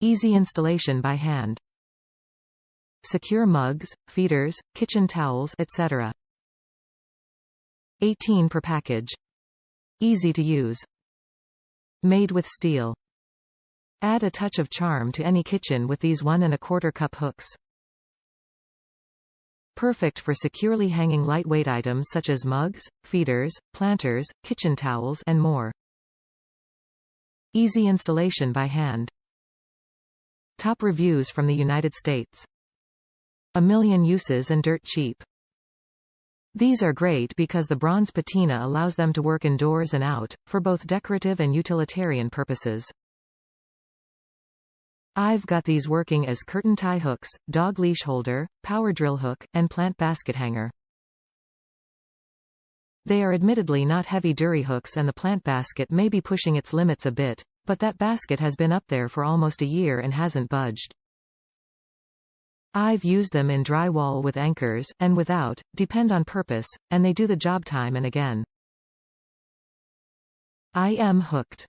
Easy installation by hand. Secure mugs, feeders, kitchen towels, etc. 18 per package. Easy to use. Made with steel. Add a touch of charm to any kitchen with these 1 1/4 cup hooks. Perfect for securely hanging lightweight items such as mugs, feeders, planters, kitchen towels, and more. Easy installation by hand. Top reviews from the United States. 1,000,000 uses and dirt cheap. These are great because the bronze patina allows them to work indoors and out, for both decorative and utilitarian purposes. I've got these working as curtain tie hooks, dog leash holder, power drill hook, and plant basket hanger. They are admittedly not heavy dury hooks and the plant basket may be pushing its limits a bit, but that basket has been up there for almost a year and hasn't budged. I've used them in drywall with anchors, and without, depend on purpose, and they do the job time and again. I am hooked.